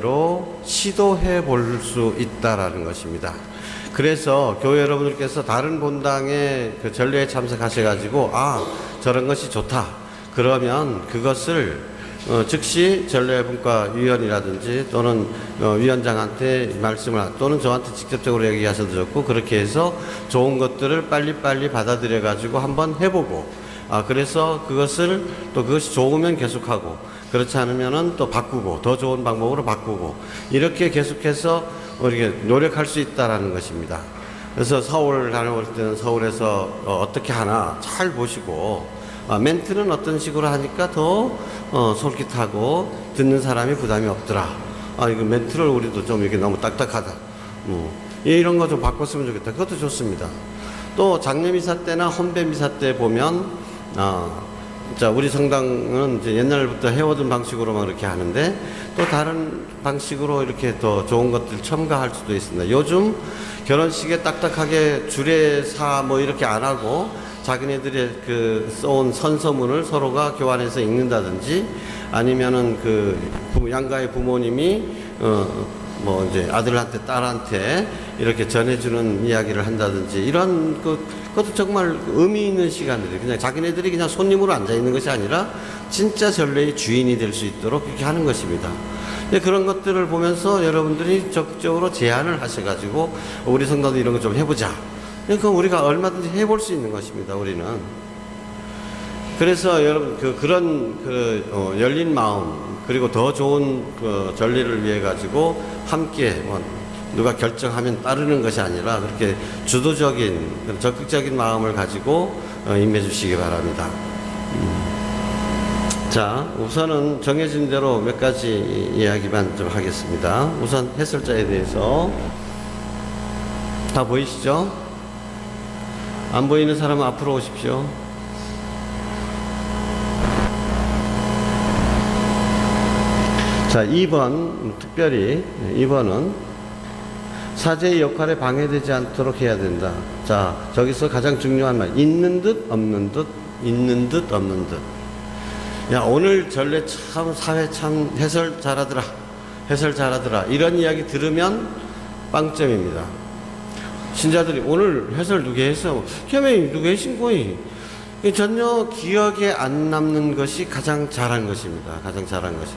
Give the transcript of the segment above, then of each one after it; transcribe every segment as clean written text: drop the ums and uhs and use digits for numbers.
전례로 시도해 볼 수 있다라는 것입니다. 그래서 교회 여러분들께서 다른 본당의 그 전례에 참석하셔가지고 저런 것이 좋다 그러면 그것을 즉시 전례분과위원이라든지 또는 위원장한테 말씀을 또는 저한테 직접적으로 얘기하셔도 좋고, 그렇게 해서 좋은 것들을 빨리빨리 받아들여 가지고 한번 해보고, 그래서 그것이 좋으면 계속하고 그렇지 않으면은 또 바꾸고 더 좋은 방법으로 바꾸고, 이렇게 계속해서 우리가 노력할 수 있다라는 것입니다. 그래서 서울 다녀올 때는 서울에서 어떻게 하나 잘 보시고, 멘트는 어떤 식으로 하니까 더 솔깃하고 듣는 사람이 부담이 없더라. 이거 멘트를 우리도 좀 이렇게 너무 딱딱하다. 이런 거 좀 바꿨으면 좋겠다. 그것도 좋습니다. 또 장례미사 때나 혼배미사 때 보면 우리 성당은 이제 옛날부터 해오던 방식으로만 그렇게 하는데 또 다른 방식으로 이렇게 더 좋은 것들 첨가할 수도 있습니다. 요즘 결혼식에 딱딱하게 주례사 이렇게 안 하고 자기네들의 그 써온 선서문을 서로가 교환해서 읽는다든지, 아니면은 양가의 부모님이 이제 아들한테 딸한테 이렇게 전해주는 이야기를 한다든지, 이런 그것도 정말 의미 있는 시간들이 그냥 자기네들이 그냥 손님으로 앉아 있는 것이 아니라 진짜 전례의 주인이 될 수 있도록 그렇게 하는 것입니다. 그런 것들을 보면서 여러분들이 적극적으로 제안을 하셔가지고 우리 성도도 이런 거 좀 해보자. 그러니까 우리가 얼마든지 해볼 수 있는 것입니다. 우리는. 그래서 여러분 그런 열린 마음, 그리고 더 좋은 전례를 위해 가지고 함께 누가 결정하면 따르는 것이 아니라 그렇게 주도적인 적극적인 마음을 가지고 임해 주시기 바랍니다. 자, 우선은 정해진 대로 몇 가지 이야기만 좀 하겠습니다. 우선 해설자에 대해서 다 보이시죠? 안 보이는 사람은 앞으로 오십시오. 자, 2번, 특별히 2번은 사제의 역할에 방해되지 않도록 해야 된다. 자, 저기서 가장 중요한 말, 있는 듯 없는 듯, 있는 듯 없는 듯. 야, 오늘 전례 참, 사회 참 해설 잘하더라, 해설 잘하더라, 이런 이야기 들으면 빵점입니다. 신자들이 오늘 해설 누가 했어? 겸해 누가 하신 거이? 전혀 기억에 안 남는 것이 가장 잘한 것입니다. 가장 잘한 것이.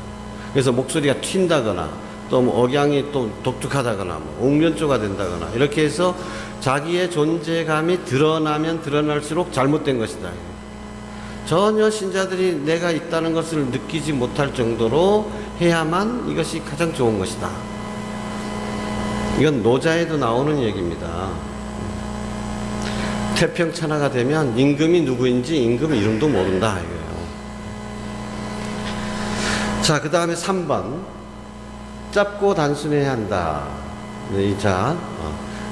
그래서 목소리가 튄다거나 또 억양이 또 독특하다거나 옥면조가 된다거나 이렇게 해서 자기의 존재감이 드러나면 드러날수록 잘못된 것이다. 전혀 신자들이 내가 있다는 것을 느끼지 못할 정도로 해야만 이것이 가장 좋은 것이다. 이건 노자에도 나오는 얘기입니다. 태평천하가 되면 임금이 누구인지 임금 이름도 모른다 이거예요. 자, 그 다음에 3번, 짧고 단순해야 한다.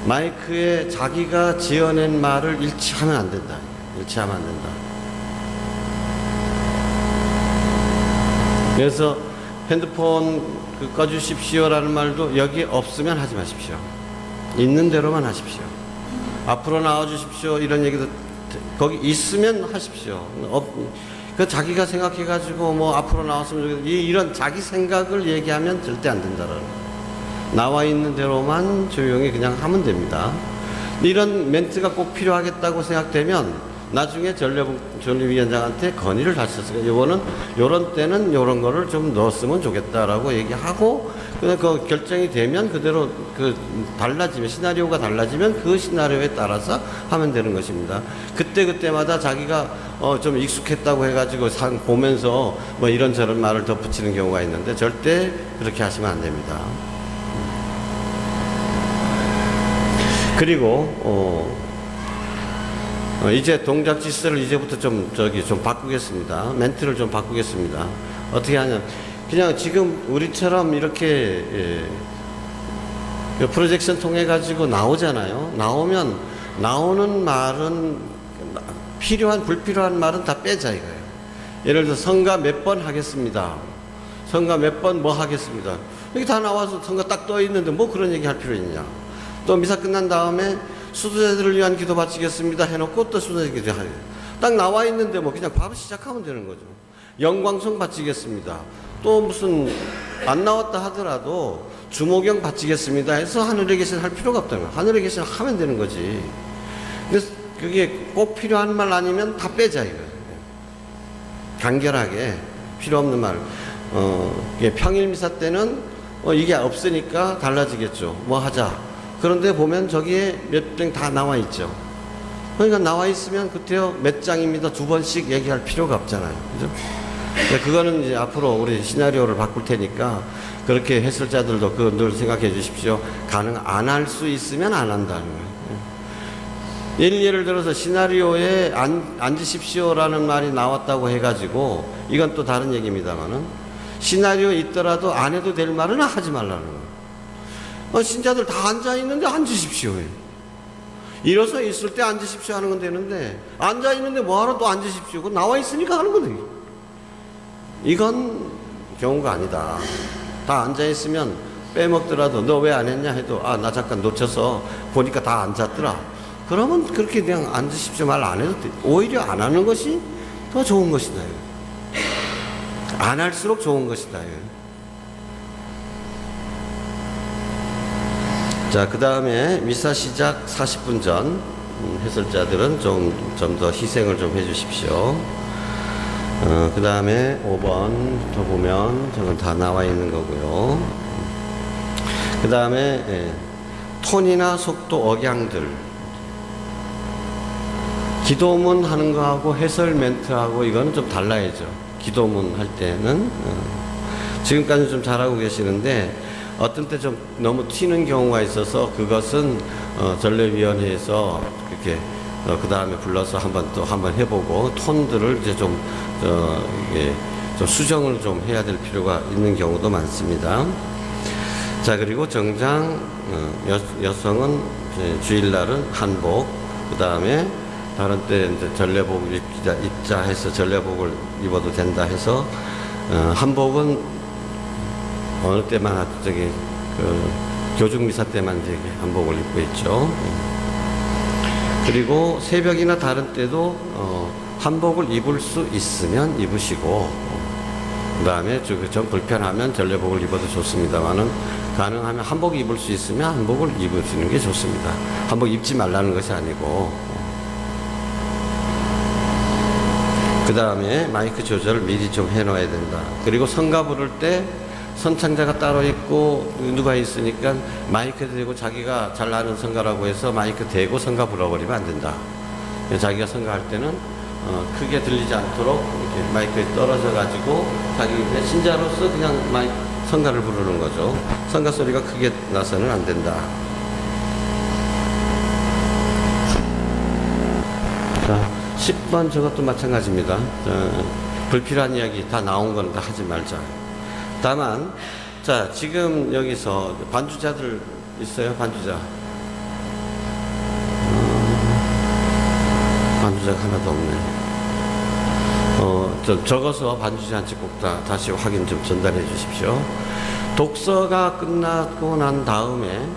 마이크에 자기가 지어낸 말을 일치하면 안 된다. 일치하면 안 된다. 그래서 핸드폰 꺼주십시오라는 말도 여기 없으면 하지 마십시오. 있는 대로만 하십시오. 앞으로 나와주십시오 이런 얘기도 거기 있으면 하십시오. 자기가 생각해가지고 앞으로 나왔으면 좋겠다, 이런 자기 생각을 얘기하면 절대 안 된다라는, 나와 있는 대로만 조용히 그냥 하면 됩니다. 이런 멘트가 꼭 필요하겠다고 생각되면 나중에 전례위원장한테 건의를 하셨어요. 이거는 요런 때는 요런 거를 좀 넣었으면 좋겠다라고 얘기하고, 그냥 그 결정이 되면 그대로 달라지면, 시나리오가 달라지면 그 시나리오에 따라서 하면 되는 것입니다. 그때마다 자기가 좀 익숙했다고 해가지고 보면서 이런저런 말을 덧붙이는 경우가 있는데 절대 그렇게 하시면 안 됩니다. 그리고 이제 동작 지스를 이제부터 좀 바꾸겠습니다. 멘트를 좀 바꾸겠습니다. 어떻게 하냐, 그냥 지금 우리처럼 이렇게 프로젝션 통해 가지고 나오잖아요. 나오면 나오는 말은 필요한 불필요한 말은 다 빼자 이거예요. 예를 들어 성가 몇 번 하겠습니다. 성가 몇 번 하겠습니다. 여기 다 나와서 성가 딱 떠 있는데 그런 얘기 할 필요 있냐. 또 미사 끝난 다음에 수도자들을 위한 기도 바치겠습니다 해놓고 또 수도자 기도 하요. 딱 나와 있는데 그냥 바로 시작하면 되는 거죠. 영광송 바치겠습니다. 또 무슨 안 나왔다 하더라도 주모경 바치겠습니다 해서 하늘에 계신 할 필요가 없다는 거야. 하늘에 계신 하면 되는 거지. 근데 그게 꼭 필요한 말 아니면 다 빼자 이거예요. 간결하게 필요 없는 말. 이게 평일 미사 때는 이게 없으니까 달라지겠죠. 뭐 하자. 그런데 보면 저기에 몇 장 다 나와 있죠. 그러니까 나와 있으면 그때요 몇 장입니다 두 번씩 얘기할 필요가 없잖아요. 그죠? 그거는 이제 앞으로 우리 시나리오를 바꿀 테니까 그렇게 해설자들도 그 늘 생각해 주십시오. 가능 안 할 수 있으면 안 한다는 거예요. 예를 들어서 시나리오에 앉으십시오라는 말이 나왔다고 해가지고 이건 또 다른 얘기입니다만은 시나리오에 있더라도 안 해도 될 말은 하지 말라는 거예요. 신자들 다 앉아 있는데 앉으십시오. 일어서 있을 때 앉으십시오 하는 건 되는데 앉아 있는데 뭐하러 또 앉으십시오. 그거 나와 있으니까 하는 거지. 이건 경우가 아니다. 다 앉아 있으면 빼먹더라도 너 왜 안 했냐 해도 나 잠깐 놓쳐서 보니까 다 앉았더라. 그러면 그렇게 그냥 앉으십시오 말 안 해도 돼. 오히려 안 하는 것이 더 좋은 것이다. 안 할수록 좋은 것이다. 자, 그 다음에 미사 시작 40분 전 해설자들은 좀 더 희생을 좀 해주십시오. 그 다음에 5번 더 보면 저건 다 나와 있는 거고요. 그 다음에 톤이나 속도 억양들 기도문 하는 거하고 해설 멘트하고 이거는 좀 달라야죠. 기도문 할 때는 지금까지 좀 잘하고 계시는데 어떤 때 좀 너무 튀는 경우가 있어서 그것은 전례위원회에서 그렇게 그 다음에 불러서 한번 해보고 톤들을 이제 이게 좀 수정을 좀 해야 될 필요가 있는 경우도 많습니다. 자, 그리고 정장 여성은 주일날은 한복, 그 다음에 다른 때 이제 전례복 입자 해서 전례복을 입어도 된다 해서 한복은 어느 때만 교중 미사 때만 이제 한복을 입고 있죠. 그리고 새벽이나 다른 때도 한복을 입을 수 있으면 입으시고 그다음에 좀 불편하면 전례복을 입어도 좋습니다만은 가능하면 한복 입을 수 있으면 한복을 입으시는 게 좋습니다. 한복 입지 말라는 것이 아니고. 그 다음에 마이크 조절을 미리 좀 해놔야 된다. 그리고 성가 부를 때 선창자가 따로 있고 누가 있으니까 마이크 대고 자기가 잘 아는 성가라고 해서 마이크 대고 성가 불러버리면 안 된다. 자기가 성가할 때는 크게 들리지 않도록 이렇게 마이크에 떨어져 가지고 자기 신자로서 그냥 성가를 부르는 거죠. 성가 소리가 크게 나서는 안 된다. 자, 10번 저것도 마찬가지입니다. 불필요한 이야기 다 나온 건 다 하지 말자. 다만, 자, 지금 여기서 반주자들 있어요? 반주자. 반주자가 하나도 없네. 적어서 반주자한테 꼭 다시 확인 좀 전달해 주십시오. 독서가 끝나고 난 다음에,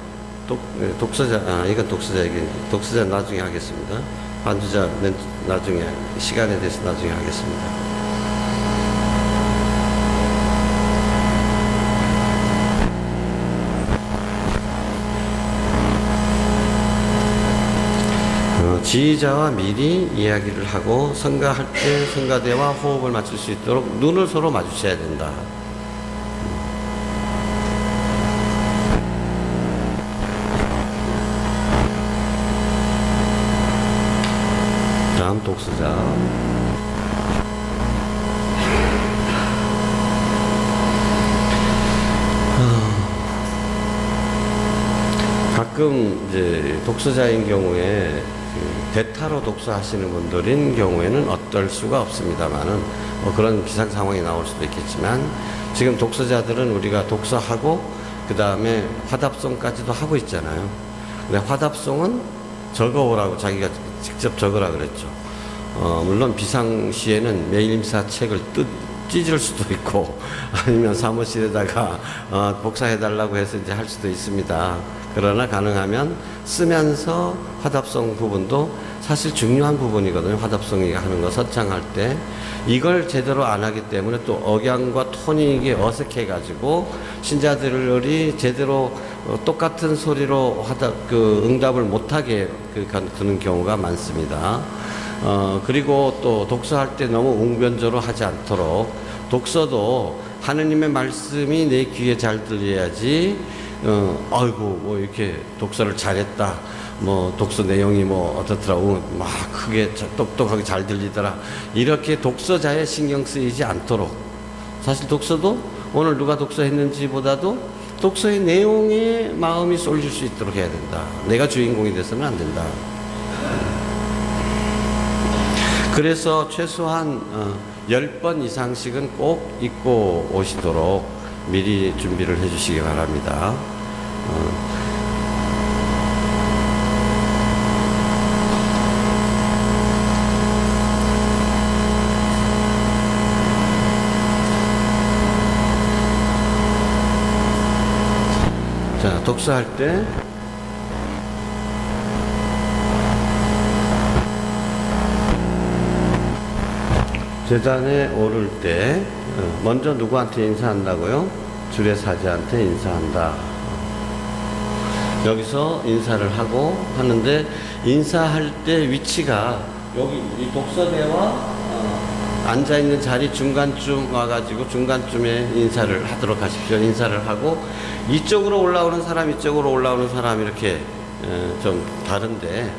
독서자, 이건 독서자 얘기, 독서자 나중에 하겠습니다. 반주자 나중에, 시간에 대해서 나중에 하겠습니다. 지휘자와 미리 이야기를 하고 성가할 때 성가대와 호흡을 맞출 수 있도록 눈을 서로 마주쳐야 된다. 다음 독서자. 가끔 이제 독서자인 경우에 대타로 독서하시는 분들인 경우에는 어떨 수가 없습니다만은 그런 비상 상황이 나올 수도 있겠지만 지금 독서자들은 우리가 독서하고 그 다음에 화답송까지도 하고 있잖아요. 근데 화답송은 적어오라고 자기가 직접 적으라 그랬죠. 물론 비상시에는 매일임사 책을 찢을 수도 있고 아니면 사무실에다가 복사해달라고 해서 이제 할 수도 있습니다. 그러나 가능하면 쓰면서 화답송 부분도 사실 중요한 부분이거든요. 화답송이 하는 거 선창할 때 이걸 제대로 안 하기 때문에 또 억양과 톤이 이게 어색해 가지고 신자들이 제대로 똑같은 소리로 응답을 못하게 그는 경우가 많습니다. 그리고 또 독서할 때 너무 웅변조로 하지 않도록, 독서도 하느님의 말씀이 내 귀에 잘 들려야지 아이고 뭐 이렇게 독서를 잘했다, 뭐 독서 내용이 뭐 어떻더라고, 막 크게 똑똑하게 잘 들리더라, 이렇게 독서자에 신경 쓰이지 않도록, 사실 독서도 오늘 누가 독서했는지 보다도 독서의 내용에 마음이 쏠릴 수 있도록 해야 된다. 내가 주인공이 돼서는 안 된다. 그래서 최소한 10번 이상씩은 꼭 읽고 오시도록 미리 준비를 해 주시기 바랍니다. 자, 독서할 때 제단에 오를 때 먼저 누구한테 인사한다고요? 주례 사제한테 인사한다. 여기서 인사를 하고 하는데, 인사할 때 위치가 여기 이 독서대와 앉아있는 자리 중간쯤 와가지고 중간쯤에 인사를 하도록 하십시오. 인사를 하고 이쪽으로 올라오는 사람, 이쪽으로 올라오는 사람 이렇게 좀 다른데,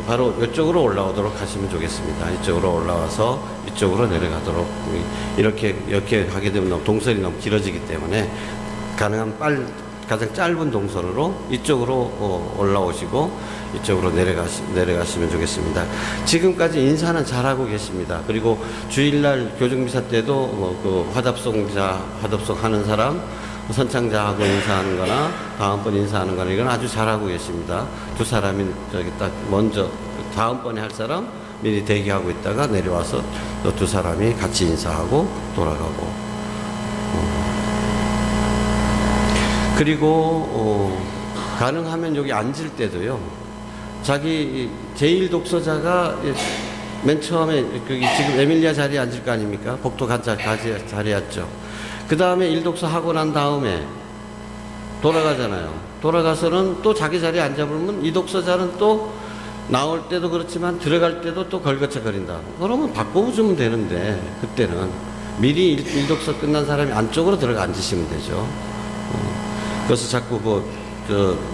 바로 이쪽으로 올라오도록 하시면 좋겠습니다. 이쪽으로 올라와서 이쪽으로 내려가도록, 이렇게 하게 되면 동선이 너무 길어지기 때문에 가능한 가장 짧은 동선으로 이쪽으로 올라오시고 이쪽으로 내려가시면 좋겠습니다. 지금까지 인사는 잘하고 계십니다. 그리고 주일날 교정미사 때도 그 화답송 하는 사람, 선창자하고 인사하는 거나 다음번 인사하는 거나 이건 아주 잘하고 계십니다. 두 사람이 딱 먼저 다음번에 할 사람 미리 대기하고 있다가 내려와서 또 두 사람이 같이 인사하고 돌아가고, 그리고 가능하면 여기 앉을 때도요, 자기 제1 독서자가 맨 처음에 여기 지금 에밀리아 자리에 앉을 거 아닙니까? 복도 자리에 앉죠. 그 다음에 1독서 하고 난 다음에 돌아가잖아요. 돌아가서는 또 자기 자리에 앉아보면 이 독서자는 또 나올 때도 그렇지만 들어갈 때도 또 걸거쳐거린다. 그러면 바꿔주면 되는데, 그때는 미리 1독서 끝난 사람이 안쪽으로 들어가 앉으시면 되죠. 그래서 자꾸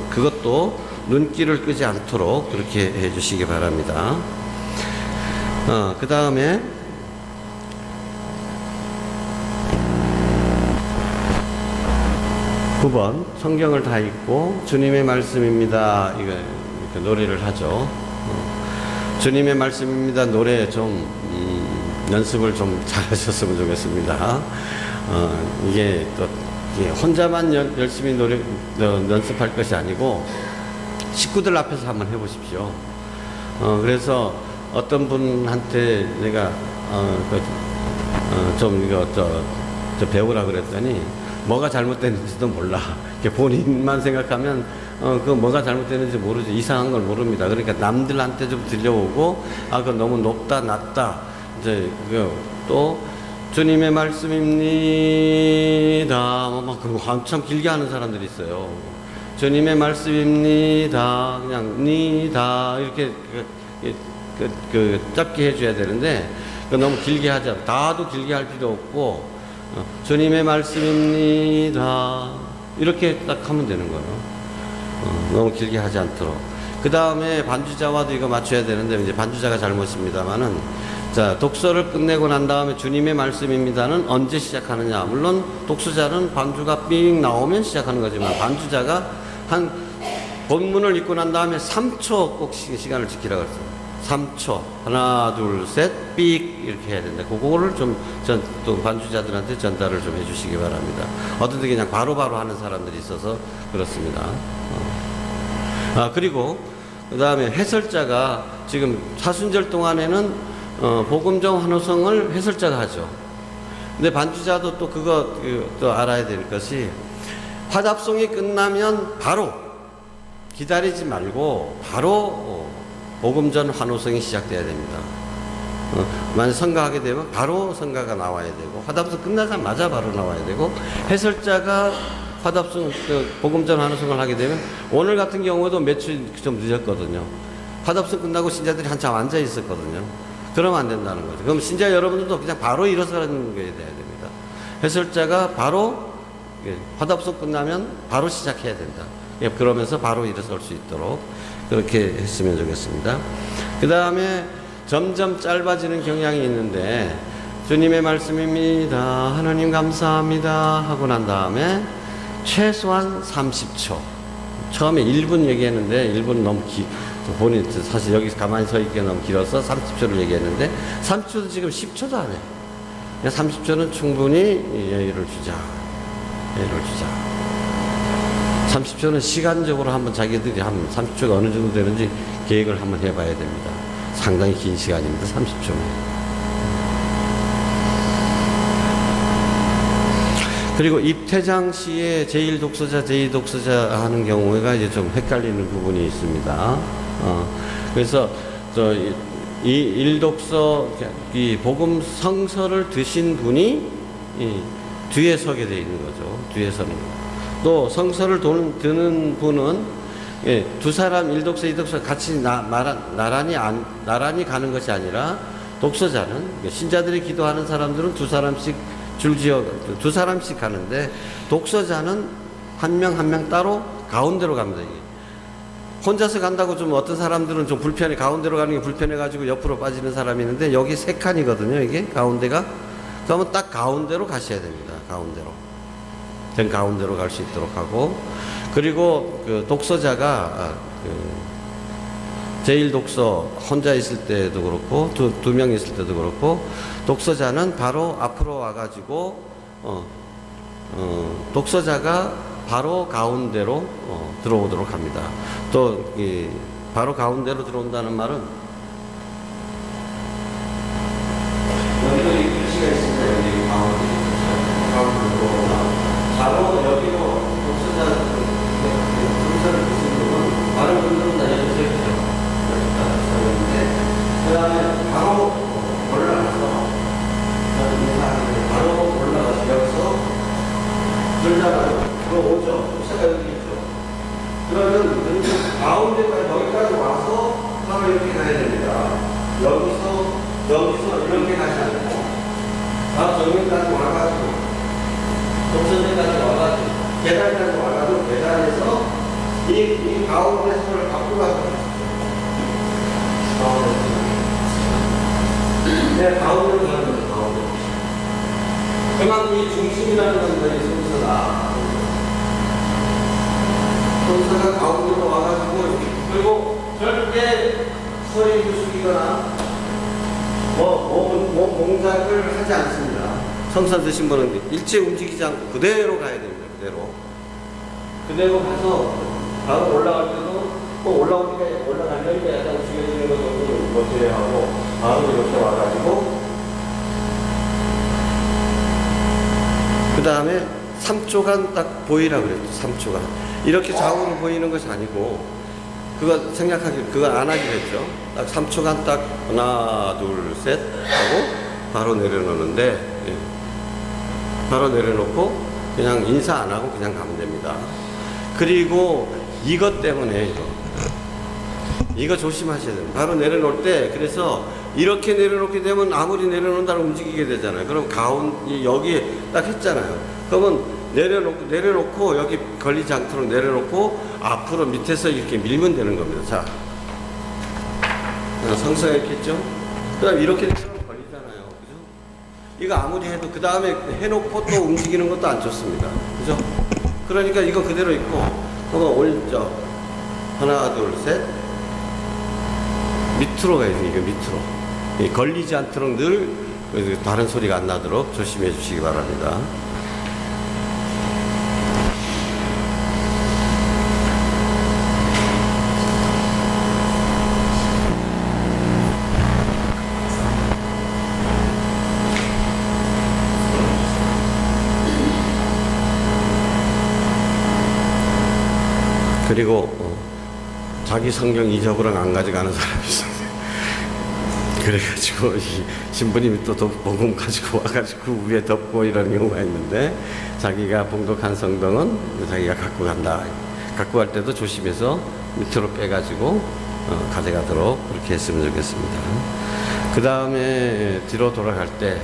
그것도 눈길을 끄지 않도록 그렇게 해 주시기 바랍니다. 그 다음에 (9번) 성경을 다 읽고 주님의 말씀입니다. 이거 이렇게 노래를 하죠. 주님의 말씀입니다. 노래 좀 연습을 좀 잘하셨으면 좋겠습니다. 이게 또 혼자만 열심히 연습할 것이 아니고 식구들 앞에서 한번 해보십시오. 그래서 어떤 분한테 내가 좀 이거 저 배우라 그랬더니 뭐가 잘못됐는지도 몰라. 본인만 생각하면 그 뭐가 잘못됐는지 모르지. 이상한 걸 모릅니다. 그러니까 남들한테 좀 들려오고, 그거 너무 높다, 낮다. 이제 또 주님의 말씀입니다. 막 한참 길게 하는 사람들이 있어요. 주님의 말씀입니다. 그냥 니다 이렇게 짧게 해줘야 되는데 너무 길게 하자. 다도 길게 할 필요 없고. 주님의 말씀입니다. 이렇게 딱 하면 되는 거예요. 너무 길게 하지 않도록. 그 다음에 반주자와도 이거 맞춰야 되는데, 이제 반주자가 잘못입니다만은, 자, 독서를 끝내고 난 다음에 주님의 말씀입니다는 언제 시작하느냐. 물론 독서자는 반주가 삥 나오면 시작하는 거지만, 반주자가 한 본문을 읽고 난 다음에 3초 꼭 시간을 지키라고 했어요. 3초. 하나, 둘, 셋, 삑. 이렇게 해야 된다. 그거를 또 반주자들한테 전달을 좀 해주시기 바랍니다. 어떤데 그냥 바로바로 하는 사람들이 있어서 그렇습니다. 그리고, 그 다음에 해설자가 지금 사순절 동안에는, 복음정 환호성을 해설자가 하죠. 근데 반주자도 또 또 알아야 될 것이, 화답송이 끝나면 바로 기다리지 말고 바로 복음 전 환호성이 시작돼야 됩니다. 만약 성가하게 되면 바로 성가가 나와야 되고, 화답성 끝나자마자 바로 나와야 되고, 해설자가 화답성, 복음 전 환호성을 하게 되면, 오늘 같은 경우도 며칠 좀 늦었거든요. 화답성 끝나고 신자들이 한참 앉아 있었거든요. 그러면 안 된다는 거죠. 그럼 신자 여러분들도 그냥 바로 일어서는 게 돼야 됩니다. 해설자가 바로 화답성 끝나면 바로 시작해야 된다. 그러면서 바로 일어설 수 있도록 그렇게 했으면 좋겠습니다. 그 다음에 점점 짧아지는 경향이 있는데, 주님의 말씀입니다, 하나님 감사합니다 하고 난 다음에 최소한 30초. 처음에 1분 얘기했는데 1분 너무 본인 사실 여기 가만히 서 있기가 너무 길어서 30초를 얘기했는데, 30초도 지금 10초도 안 해. 30초는 충분히 여유를 주자. 30초는 시간적으로 한번 자기들이 한번 30초가 어느 정도 되는지 계획을 한번 해봐야 됩니다. 상당히 긴 시간입니다. 30초면. 그리고 입퇴장 시에 제1독서자, 제2독서자 하는 경우가 이제 좀 헷갈리는 부분이 있습니다. 그래서 이 1독서, 이 복음 성서를 드신 분이 뒤에 서게 돼 있는 거죠. 뒤에 서는 거. 또 성서를 드는 분은 두 사람 1독서, 2독서 같이 나란히 가는 것이 아니라, 독서자는 신자들이 기도하는 사람들은 두 사람씩 줄지어 두 사람씩 가는데, 독서자는 한 명 한 명 따로 가운데로 갑니다. 이게 혼자서 간다고 좀 어떤 사람들은 좀 불편해, 가운데로 가는 게 불편해 가지고 옆으로 빠지는 사람이 있는데, 여기 세 칸이거든요. 이게 가운데가. 그러면 딱 가운데로 가셔야 됩니다. 가운데로. 된 가운데로 갈 수 있도록 하고, 그리고 그 독서자가 제1독서 혼자 있을 때도 그렇고 두 명 있을 때도 그렇고, 독서자는 바로 앞으로 와가지고 독서자가 바로 가운데로 들어오도록 합니다. 또 바로 가운데로 들어온다는 말은, 여기도 이 글씨가 있습니다. 여기 가운데로 들어오나, 바로 여기로 독서자를 드시는 분은 다른 분들은 다 여기 서 있죠. 그 다음에 바로 올라가서, 바로 올라가서 여기서 들다가 들어오죠. 독서가 여기 있죠. 그러면 가운데까지 여기까지 와서 바로 이렇게 가야 됩니다. 여기서 이렇게 가지 않고 바로 저기까지 와가지고, 독서대까지 와가지고, 계단까지 와가지고, 계단에서 이 가운데 손을 갖고 가서 가운데로 가는 거죠. 가운데. 그만큼 이 중심이라는 겁니다. 이 순서가. 순서가 가운데로 와가지고, 그리고 절대 소리 부수기거나 동작을 하지 않습니다. 성사 드신 분은 일체 움직이지 않고 그대로 가야 됩니다. 그대로 가서 바로 올라갈 때도 또 올라가려니까 약간 죽여지는 것 정도 거쳐야 하고, 바로 이렇게 와가지고, 그 다음에 3초간 딱 보이라 그랬죠. 3초간. 이렇게 좌우로 보이는 것이 아니고, 그거 안 하기로 했죠. 딱 3초간 딱 하나, 둘, 셋 하고 바로 내려놓는데, 바로 내려놓고 그냥 인사 안 하고 그냥 가면 됩니다. 그리고 이것 때문에 이거 조심하셔야 돼요. 바로 내려놓을 때, 그래서 이렇게 내려놓게 되면 아무리 내려놓는다고 움직이게 되잖아요. 그럼 여기에 딱 했잖아요. 그러면 내려놓고 여기 걸리지 않도록 내려놓고 앞으로 밑에서 이렇게 밀면 되는 겁니다. 자, 성서가 이렇게 했죠? 그 다음에 이렇게 되면 걸리잖아요. 그죠? 이거 아무리 해도 그 다음에 해놓고 또 움직이는 것도 안 좋습니다. 그죠? 그러니까 이거 그대로 있고, 한번 올죠. 하나, 둘, 셋. 밑으로 가야 돼요. 이거 밑으로. 걸리지 않도록 늘 다른 소리가 안 나도록 조심해 주시기 바랍니다. 그리고 자기 성경 잊어버려 안 가져가는 사람이 있어요. 그래가지고 이 신부님이 또 복음 가지고 와가지고 그 위에 덮고 이런 경우가 있는데, 자기가 봉독한 성경은 자기가 갖고 간다. 갖고 갈 때도 조심해서 밑으로 빼가지고 가져가도록 그렇게 했으면 좋겠습니다. 그 다음에 뒤로 돌아갈 때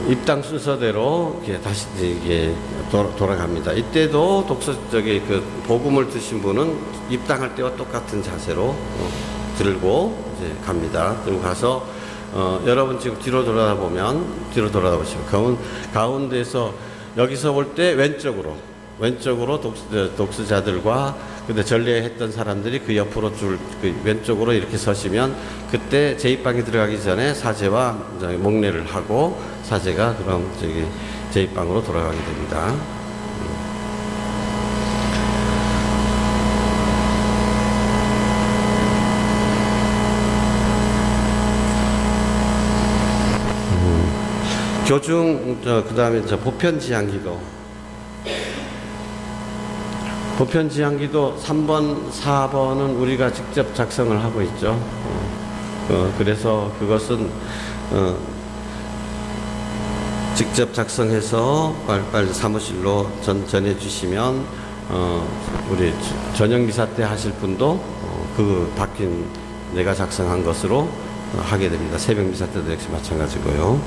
입당 순서대로 다시 이게 돌아갑니다. 이때도 그 복음을 드신 분은 입당할 때와 똑같은 자세로 들고 이제 갑니다. 들고 가서 여러분 지금 뒤로 돌아보시면 가운데서 여기서 볼 때 왼쪽으로 독수자들과 근데 전례했던 사람들이 그 옆으로 그 왼쪽으로 이렇게 서시면, 그때 제2방에 들어가기 전에 사제와 목례를 하고 사제가 그럼 제2방으로 돌아가게 됩니다. 교중 그 다음에 보편지향기도. 보편지향기도 3번, 4번은 우리가 직접 작성을 하고 있죠. 그래서 그것은 직접 작성해서 빨리 사무실로 전해 주시면 우리 저녁 미사 때 하실 분도 그 바뀐 내가 작성한 것으로 하게 됩니다. 새벽 미사 때도 역시 마찬가지고요.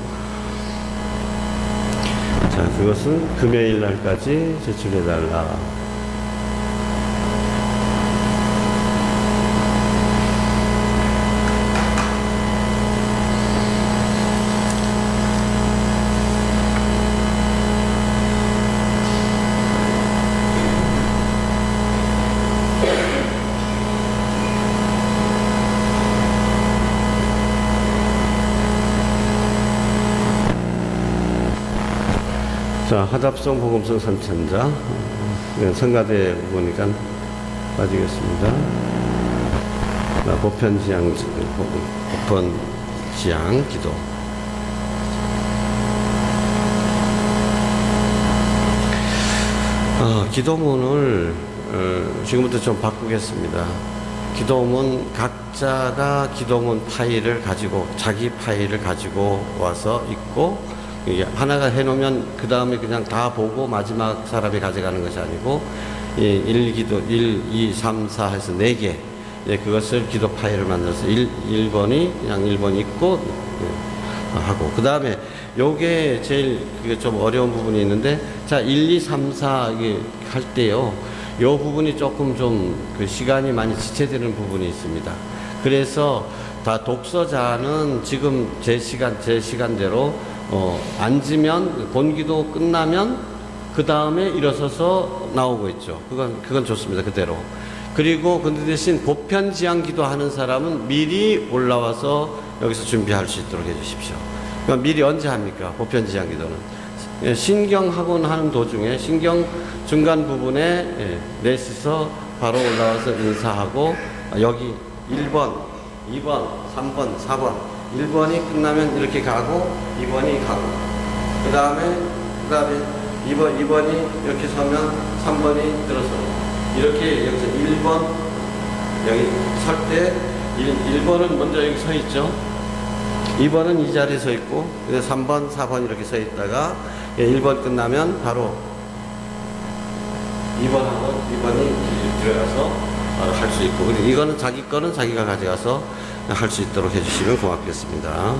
자, 그것은 금요일 날까지 제출해 달라. 자, 하답성 복음성 선천자, 성가대 보니까 빠지겠습니다. 보편지향 기도. 기도문을 지금부터 좀 바꾸겠습니다. 기도문, 각자가 기도문 파일을 가지고, 자기 파일을 가지고 와서 읽고, 이게 하나가 해놓으면 그 다음에 그냥 다 보고 마지막 사람이 가져가는 것이 아니고, 1, 2, 3, 4 해서 4개, 그것을 기도 파일을 만들어서 1번이 그냥 1번 읽고 하고, 그 다음에 요게 제일 좀 어려운 부분이 있는데, 자, 1, 2, 3, 4 할 때요, 요 부분이 조금 좀 그 시간이 많이 지체되는 부분이 있습니다. 그래서 다 독서자는 지금 제 시간대로 앉으면 본기도 끝나면 그 다음에 일어서서 나오고 있죠. 그건 좋습니다. 그대로. 그리고 근데 대신 보편지향기도 하는 사람은 미리 올라와서 여기서 준비할 수 있도록 해주십시오. 그러니까 미리 언제 합니까? 보편지향기도는 신경학원 하는 도중에 신경 중간 부분에 넷이서 바로 올라와서 인사하고, 여기 1번, 2번, 3번, 4번, 1번이 끝나면 이렇게 가고 2번이 가고, 그 다음에 2번이 이렇게 서면 3번이 들어서 이렇게 여기서 1번 여기 설 때 1번은 먼저 여기 서 있죠. 2번은 이 자리에 서 있고, 3번, 4번 이렇게 서 있다가 1번 끝나면 바로 2번하고 2번이 들어가서 할 수 있고, 근데 이거는 자기 거는 자기가 가져가서 할 수 있도록 해주시면 고맙겠습니다.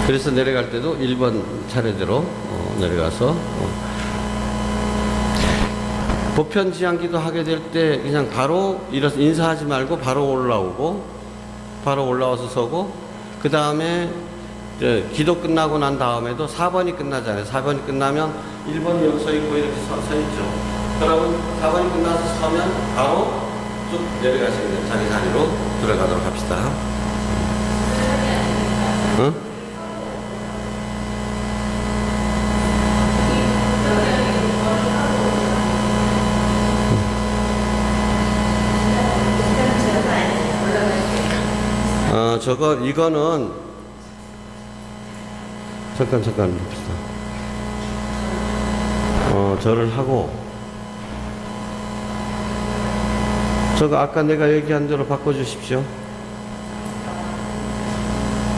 그래서 내려갈 때도 1번 차례대로 내려가서 보편지향기도 하게 될 때 그냥 바로 일어서 인사하지 말고 바로 올라와서 서고, 그 다음에 기도 끝나고 난 다음에도 4번이 끝나잖아요. 4번이 끝나면 1번이 여기 서 있고 이렇게 서 있죠. 그러면 4번이 끝나서 서면 바로 쭉 내려가시면 돼요. 자기 자리로 들어가도록 합시다. 응? 이거는 잠깐 봅시다. 절을 하고 저거 아까 내가 얘기한 대로 바꿔주십시오.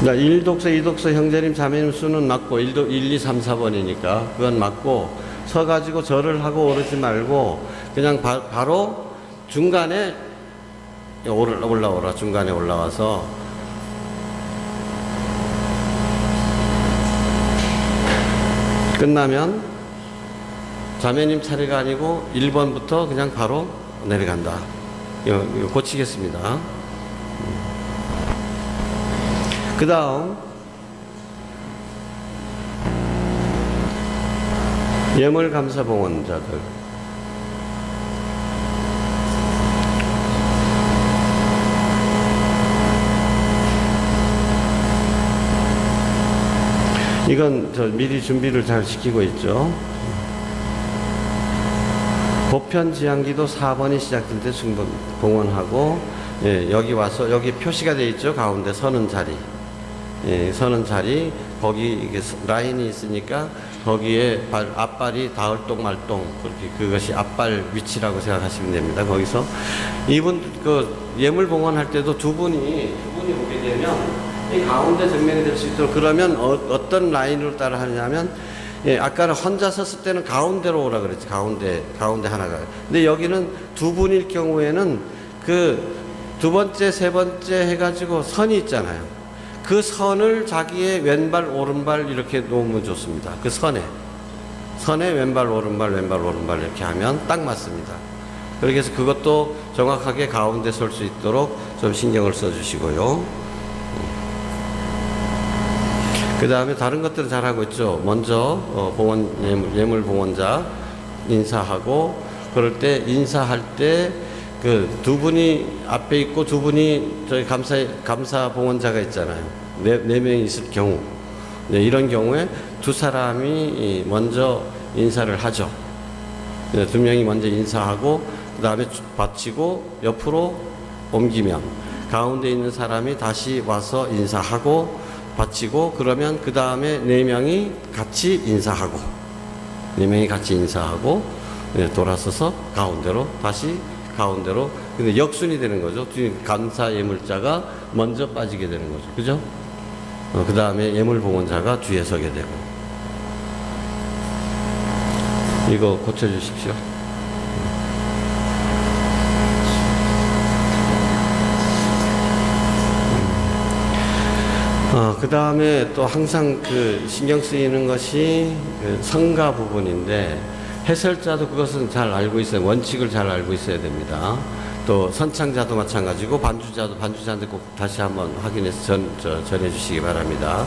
자, 1독서, 2독서 형제님, 자매님 수는 맞고 1, 2, 3, 4번이니까 그건 맞고 서가지고 절을 하고 오르지 말고 그냥 바로 중간에 올라오라. 중간에 올라와서 끝나면 자매님 차례가 아니고 1번부터 그냥 바로 내려간다. 이거 고치겠습니다. 그 다음 예물감사봉헌자들, 이건 저 미리 준비를 잘 시키고 있죠. 보편지향기도 4번이 시작될 때 봉헌하고, 예, 여기 와서 여기 표시가 되어 있죠. 가운데 서는 자리, 예, 서는 자리, 거기 이게 라인이 있으니까 거기에 앞발이 닿을 똥 말똥, 그렇게 그것이 앞발 위치라고 생각하시면 됩니다. 거기서 이분 그 예물 봉헌할 때도 두 분이 오게 되면 이 가운데 증명이 될 수 있도록, 그러면 어떤 라인으로 따라 하냐면, 예, 아까는 혼자 섰을 때는 가운데로 오라 그랬지. 가운데 하나가. 근데 여기는 두 분일 경우에는 그 두 번째, 세 번째 해가지고 선이 있잖아요. 그 선을 자기의 왼발, 오른발 이렇게 놓으면 좋습니다. 그 선에 왼발, 오른발 이렇게 하면 딱 맞습니다. 그렇게 해서 그것도 정확하게 가운데 설 수 있도록 좀 신경을 써주시고요. 그 다음에 다른 것들은 잘하고 있죠. 먼저 예물 봉헌자 인사하고, 그럴 때 인사할 때 그 두 분이 앞에 있고 두 분이 저희 감사 봉헌자가 있잖아요. 네 명이 있을 경우, 네, 이런 경우에 두 사람이 먼저 인사를 하죠. 네, 두 명이 먼저 인사하고 그 다음에 받치고 옆으로 옮기면 가운데 있는 사람이 다시 와서 인사하고 받치고, 그러면 그 다음에 네 명이 같이 인사하고 네, 돌아서서 다시 가운데로. 근데 역순이 되는 거죠. 감사 예물자가 먼저 빠지게 되는 거죠. 그죠? 그 다음에 예물 봉헌자가 뒤에 서게 되고. 이거 고쳐주십시오. 그 다음에 또 항상 그 신경 쓰이는 것이 그 성가 부분인데, 해설자도 그것은 잘 알고 있어요. 원칙을 잘 알고 있어야 됩니다. 또 선창자도 마찬가지고 반주자한테 꼭 다시 한번 확인해서 전해 주시기 바랍니다.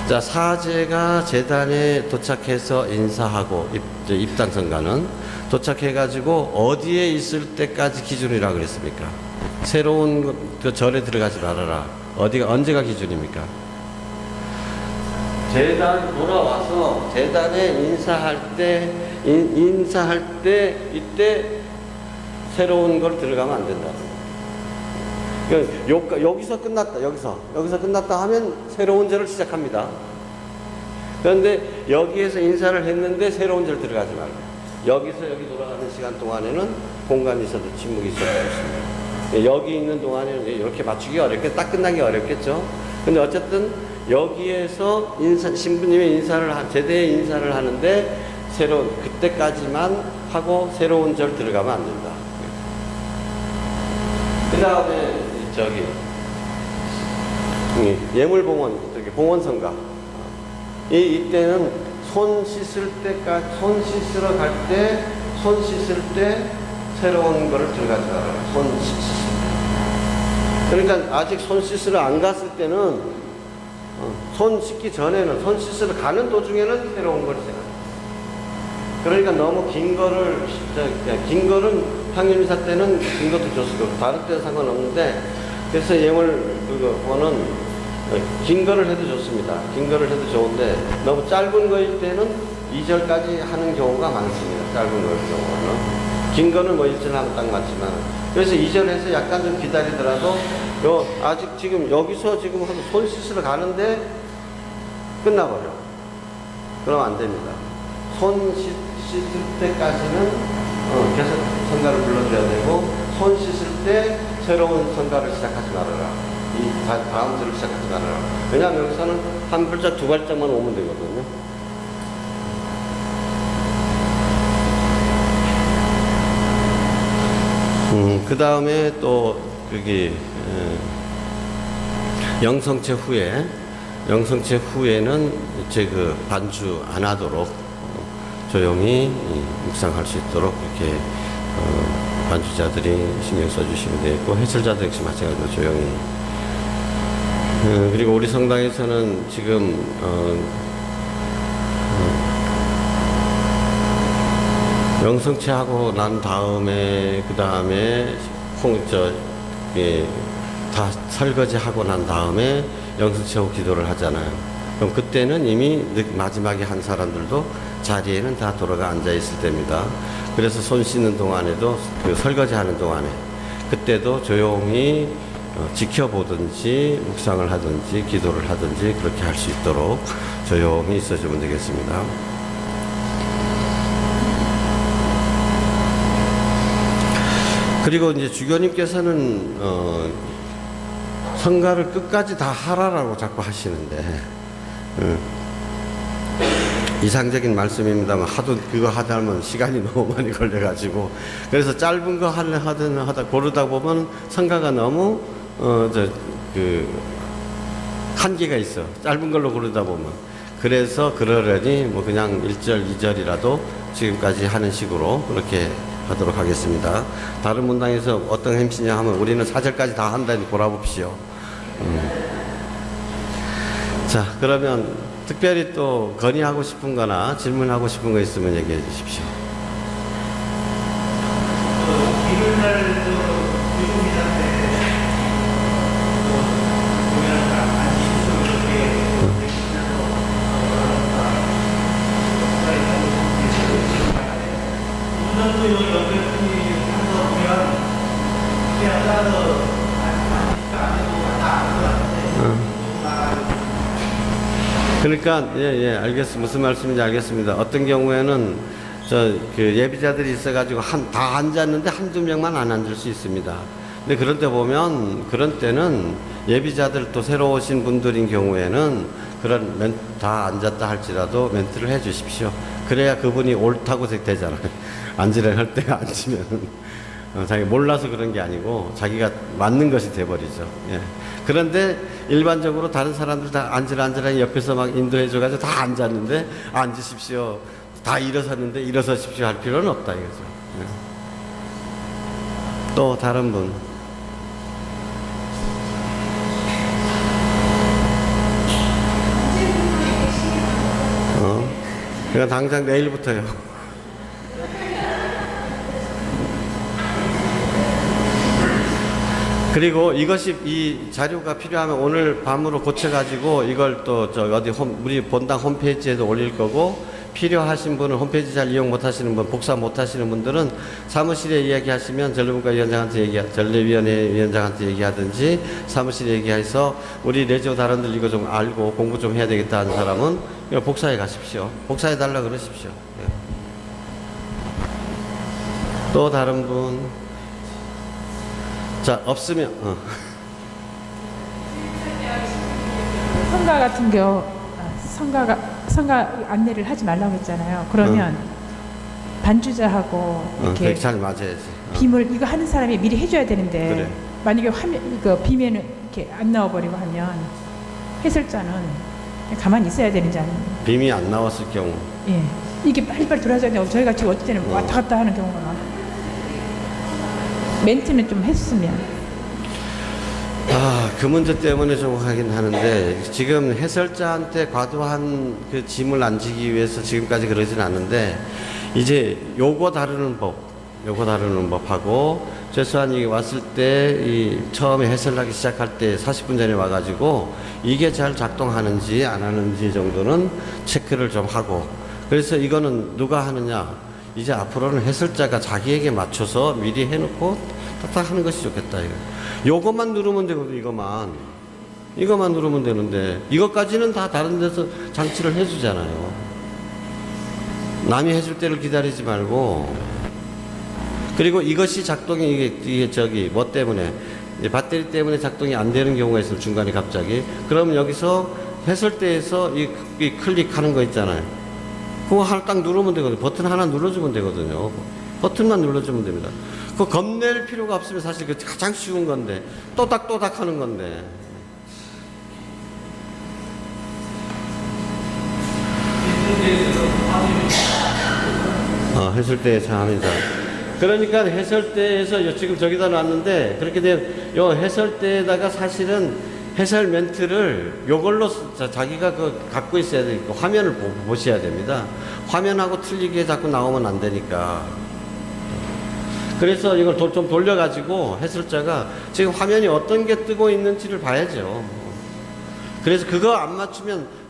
자, 사제가 재단에 도착해서 인사하고, 입당 선가는 도착해가지고 어디에 있을 때까지 기준이라고 그랬습니까? 새로운 그 절에 들어가지 말아라. 언제가 기준입니까? 재단 돌아와서 재단에 인사할 때 이때 새로운 걸 들어가면 안 된다. 그러니까 여기서 끝났다. 여기서 끝났다 하면 새로운 절을 시작합니다. 그런데 여기에서 인사를 했는데 새로운 절 들어가지 말고, 여기서 여기 돌아가는 시간 동안에는 공간이 있어도 침묵이 있어도 좋습니다. 여기 있는 동안에는 이렇게 맞추기 딱 끝나기 어렵겠죠. 근데 어쨌든 여기에서 신부님의 제대의 인사를 하는데 그때까지만 하고 새로운 절 들어가면 안 된다. 그 다음에 예물 봉헌성가. 이때는 손 씻을 때 새로운 거를 들어가지 말아라. 손 씻을 때. 그러니까 아직 손 씻으러 안 갔을 때는, 손 씻기 전에는, 손 씻으러 가는 도중에는 새로운 걸 시작합니다. 그러니까 너무 긴 거는 향유미사 때는 긴 것도 좋고 다른 때는 상관없는데, 그래서 예물 그거는 긴 거를 해도 좋습니다. 긴 거를 해도 좋은데 너무 짧은 거일 때는 2절까지 하는 경우가 많습니다. 짧은 거일 경우는. 긴 거는 뭐 일전하면 딱 맞지만. 그래서 이전에서 약간 좀 기다리더라도, 아직 지금 여기서 지금 손 씻으러 가는데 끝나버려. 그러면 안 됩니다. 손 씻을 때까지는 계속 성가를 불러줘야 되고, 손 씻을 때 새로운 성가를 시작하지 말아라. 다음 줄을 시작하지 말아라. 왜냐하면 여기서는 한 글자, 두 발짝만 오면 되거든요. 그 다음에 또, 여기, 영성체 후에는 이제 그 반주 안 하도록 조용히 묵상할 수 있도록 이렇게 반주자들이 신경 써주시면 되겠고, 해설자도 역시 마찬가지로 조용히. 그리고 우리 성당에서는 지금 영성체하고 난 다음에 그 다음에 다 설거지하고 난 다음에 영성체하고 기도를 하잖아요. 그럼 그때는 이미 마지막에 한 사람들도 자리에는 다 돌아가 앉아 있을 때입니다. 그래서 손 씻는 동안에도 그 설거지하는 동안에 그때도 조용히 지켜보든지 묵상을 하든지 기도를 하든지 그렇게 할 수 있도록 조용히 있어주면 되겠습니다. 그리고 이제 주교님께서는 성가를 끝까지 다 하라라고 자꾸 하시는데 이상적인 말씀입니다만 하도 그거 하다 보면 시간이 너무 많이 걸려가지고 그래서 짧은 거 하다 고르다 보면 성가가 너무 한계가 있어. 짧은 걸로 고르다 보면. 그래서 그러려니 뭐 그냥 1절, 2절이라도 지금까지 하는 식으로 그렇게 하도록 하겠습니다. 다른 문당에서 어떤 햄씨냐 하면 우리는 4절까지 다 한다니 골아봅시오. 자, 그러면 특별히 또 건의하고 싶은 거나 질문하고 싶은 거 있으면 얘기해 주십시오. 그러니까 알겠습니다. 무슨 말씀인지 알겠습니다. 어떤 경우에는 예비자들이 있어가지고 다 앉았는데 한두 명만 안 앉을 수 있습니다. 근데 그런 때 보면 그런 때는 예비자들 또 새로 오신 분들인 경우에는 다 앉았다 할지라도 멘트를 해 주십시오. 그래야 그분이 옳다고 되잖아요. 앉으려 할 때 앉으면 자기 몰라서 그런 게 아니고 자기가 맞는 것이 돼버리죠. 예. 그런데 일반적으로 다른 사람들 다 앉으라 옆에서 막 인도해줘가지고 다 앉았는데 앉으십시오. 다 일어섰는데 일어서십시오 할 필요는 없다 이거죠. 예. 또 다른 분. 그러니까 당장 내일부터요. 그리고 이 자료가 필요하면 오늘 밤으로 고쳐가지고 이걸 또 우리 본당 홈페이지에도 올릴 거고 필요하신 분은 홈페이지 잘 이용 못 하시는 분, 복사 못 하시는 분들은 사무실에 이야기하시면 전례위원회 위원장한테 얘기하든지 사무실에 얘기해서 우리 레지오 단원들 이거 좀 알고 공부 좀 해야 되겠다 하는 사람은 이거 복사해 가십시오. 복사해 달라 그러십시오. 예. 또 다른 분. 자, 없으면 성가 같은 경우 성가 안내를 하지 말라고 했잖아요. 그러면 반주자하고 이렇게 잘 맞아야지. 빔을 이거 하는 사람이 미리 해줘야 되는데 그래. 만약에 이거 빔에는 이렇게 안 나와버리고 하면 해설자는 가만히 있어야 되는지 아니면 빔이 안 나왔을 경우. 예, 이게 빨리빨리 돌아가야 되고 저희가 지금 어떨 때는 왔다 갔다 하는 경우가 많아요. 멘트는 좀 했으면. 그 문제 때문에 좀 하긴 하는데 지금 해설자한테 과도한 그 짐을 안 지기 위해서 지금까지 그러진 않는데 이제 요거 다루는 법하고 최소한 이게 왔을 때 처음에 해설하기 시작할 때 40분 전에 와가지고 이게 잘 작동하는지 안 하는지 정도는 체크를 좀 하고 그래서 이거는 누가 하느냐 이제 앞으로는 해설자가 자기에게 맞춰서 미리 해놓고 딱딱 하는 것이 좋겠다. 이거. 요것만 누르면 되거든, 이것만 누르면 되는데, 이것까지는 다 다른 데서 장치를 해주잖아요. 남이 해줄 때를 기다리지 말고. 그리고 이것이 작동이, 이게 저기, 뭐 때문에, 배터리 때문에 작동이 안 되는 경우가 있어요, 중간에 갑자기. 그럼 여기서 해설대에서 이 클릭하는 거 있잖아요. 그거 하나 딱 누르면 되거든요. 버튼 하나 눌러주면 되거든요. 버튼만 눌러주면 됩니다. 그거 겁낼 필요가 없으면 사실 그 가장 쉬운 건데, 또닥또닥 하는 건데. 해설대에서 합니다. 그러니까 해설대에서 지금 저기다 놨는데, 그렇게 되면 요 해설대에다가 사실은 해설 멘트를 요걸로 자기가 갖고 있어야 되니까 화면을 보셔야 됩니다. 화면하고 틀리게 자꾸 나오면 안 되니까. 그래서 이걸 좀 돌려가지고 해설자가 지금 화면이 어떤 게 뜨고 있는지를 봐야죠. 그래서 그거 안 맞추면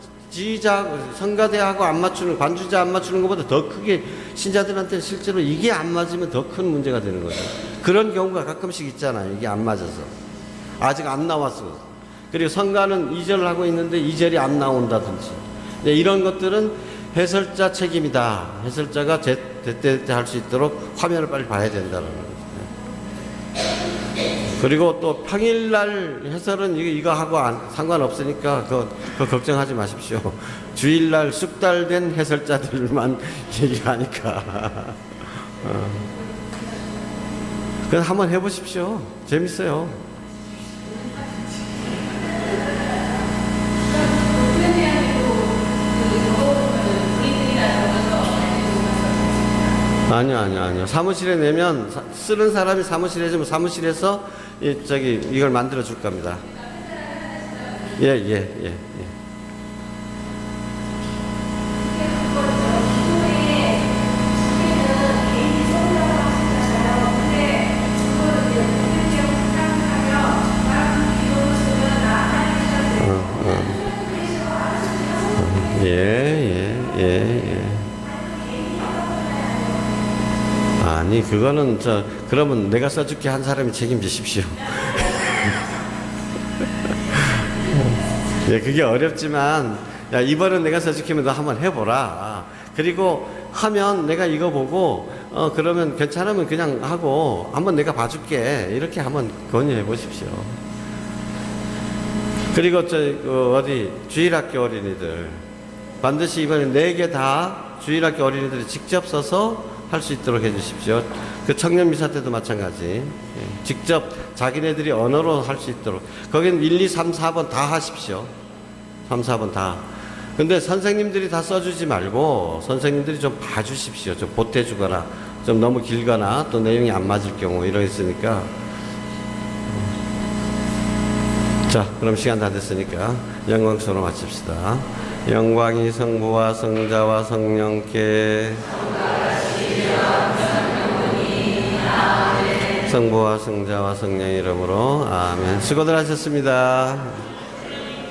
성가대하고 안 맞추는, 관주자 안 맞추는 것보다 더 크게 신자들한테 실제로 이게 안 맞으면 더 큰 문제가 되는 거죠. 그런 경우가 가끔씩 있잖아요. 이게 안 맞아서. 아직 안 나왔어. 그리고 성가는 2절을 하고 있는데 2절이 안 나온다든지. 이런 것들은 해설자 책임이다. 해설자가 제때제때 할 수 있도록 화면을 빨리 봐야 된다는 거죠. 그리고 또 평일날 해설은 이거 하고 상관없으니까 그거 걱정하지 마십시오. 주일날 숙달된 해설자들만 얘기하니까. 그래서 한번 해보십시오. 재밌어요. 아니요. 사무실에 내면 쓰는 사람이 사무실에 주면 사무실에서 이걸 만들어 줄 겁니다. 예. 예. 아니, 그거는 그러면 내가 써줄게 한 사람이 책임지십시오. 예, 그게 어렵지만, 야, 이번엔 내가 써줄게면 너 한번 해보라. 그리고 하면 내가 이거 보고, 그러면 괜찮으면 그냥 하고, 한번 내가 봐줄게. 이렇게 한번 건의해 보십시오. 그리고 주일학교 어린이들. 반드시 이번에 4개 다 주일학교 어린이들이 직접 써서 할 수 있도록 해주십시오. 그 청년미사 때도 마찬가지. 직접 자기네들이 언어로 할 수 있도록. 거긴 1, 2, 3, 4번 다 하십시오. 3, 4번 다. 근데 선생님들이 다 써주지 말고 선생님들이 좀 봐주십시오. 좀 보태주거나 좀 너무 길거나 또 내용이 안 맞을 경우 이러 있으니까. 자, 그럼 시간 다 됐으니까 영광스러워 마칩시다. 영광이 성부와 성자와 성령께 성부와 성자와 성령 이름으로 아멘. 수고들 하셨습니다.